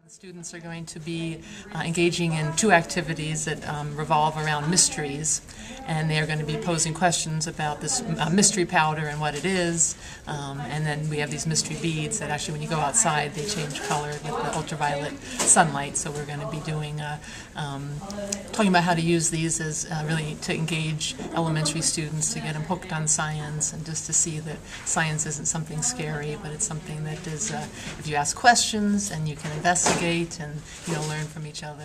The students are going to be engaging in two activities that revolve around mysteries, and they are going to be posing questions about this mystery powder and what it is, and then we have these mystery beads that actually when you go outside they change color with the ultraviolet sunlight, so we're going to be doing talking about how to use these as really to engage elementary students, to get them hooked on science, and just to see that science isn't something scary, but it's something that is, if you ask questions and you can investigate and learn from each other.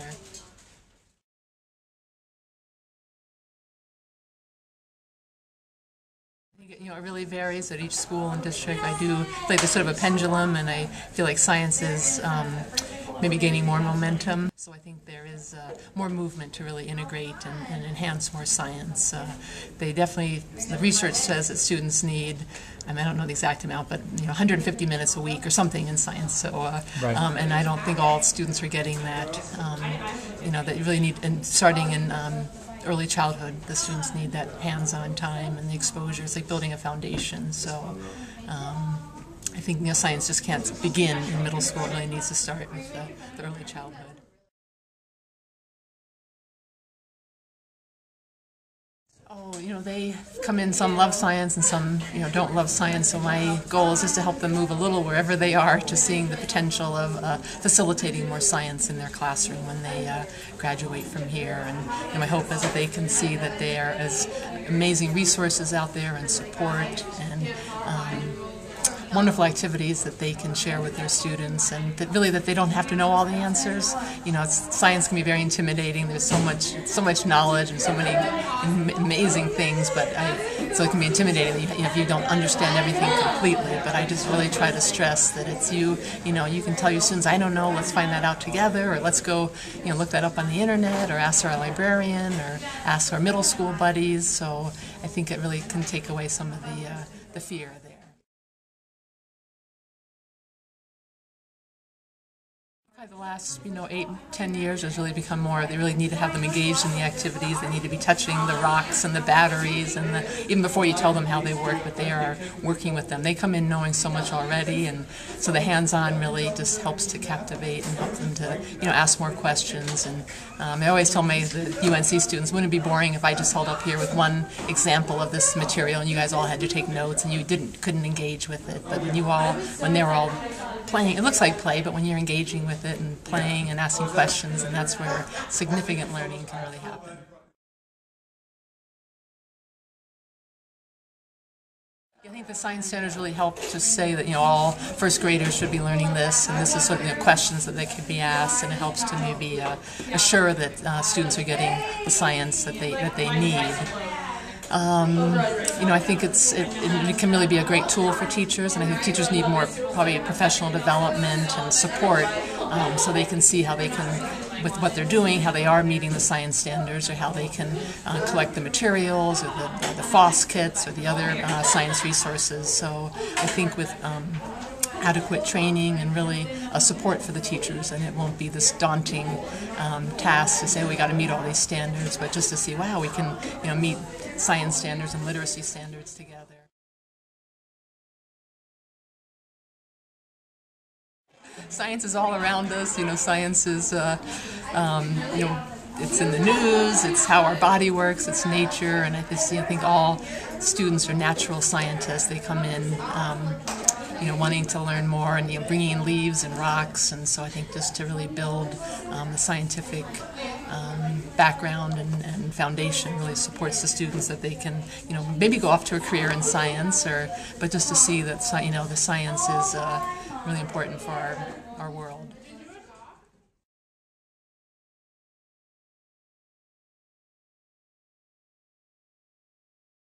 It really varies at each school and district. I do play the sort of a pendulum, and I feel like science is maybe gaining more momentum. So I think there is more movement to really integrate and enhance more science. They definitely, the research says that students need, I don't know the exact amount, but 150 minutes a week or something in science. So, right. And I don't think all students are getting that. That you really need, and starting in early childhood, the students need that hands-on time and the exposure. It's like building a foundation. So I think science just can't begin in middle school. It really needs to start with the early childhood. Oh, they come in, some love science and some, don't love science, so my goal is just to help them move a little wherever they are to seeing the potential of facilitating more science in their classroom when they graduate from here. And my hope is that they can see that there is amazing resources out there and support and wonderful activities that they can share with their students, and that they don't have to know all the answers. Science can be very intimidating. There's so much knowledge and so many amazing things, but so it can be intimidating if you don't understand everything completely. But I just really try to stress that it's you can tell your students, I don't know, let's find that out together, or let's go look that up on the internet, or ask our librarian, or ask our middle school buddies. So I think it really can take away some of the fear there. The last 8-10 years has really become more, they really need to have them engaged in the activities. They need to be touching the rocks and the batteries, and even before you tell them how they work, but they are working with them. They come in knowing so much already, and so the hands-on really just helps to captivate and help them to ask more questions. And I always tell the UNC students, wouldn't it be boring if I just held up here with one example of this material and you guys all had to take notes and you couldn't engage with it? But when they were all playing, it looks like play, but when you're engaging with it and playing and asking questions, and that's where significant learning can really happen. I think the science standards really help to say that all first graders should be learning this, and this is sort of questions that they could be asked, and it helps to maybe assure that students are getting the science that they need. I think it can really be a great tool for teachers, and I think teachers need more probably professional development and support, so they can see how they can, with what they're doing, how they are meeting the science standards, or how they can collect the materials, or the FOSS kits, or the other science resources. So I think with adequate training and really a support for the teachers, and it won't be this daunting task to say we got to meet all these standards, but just to see, wow, we can meet science standards and literacy standards together. Science is all around us. Science is it's in the news, it's how our body works, it's nature, and I think all students are natural scientists. They come in wanting to learn more, and bringing in leaves and rocks, and so I think just to really build the scientific background and foundation really supports the students, that they can maybe go off to a career in science, but just to see that the science is really important for our world.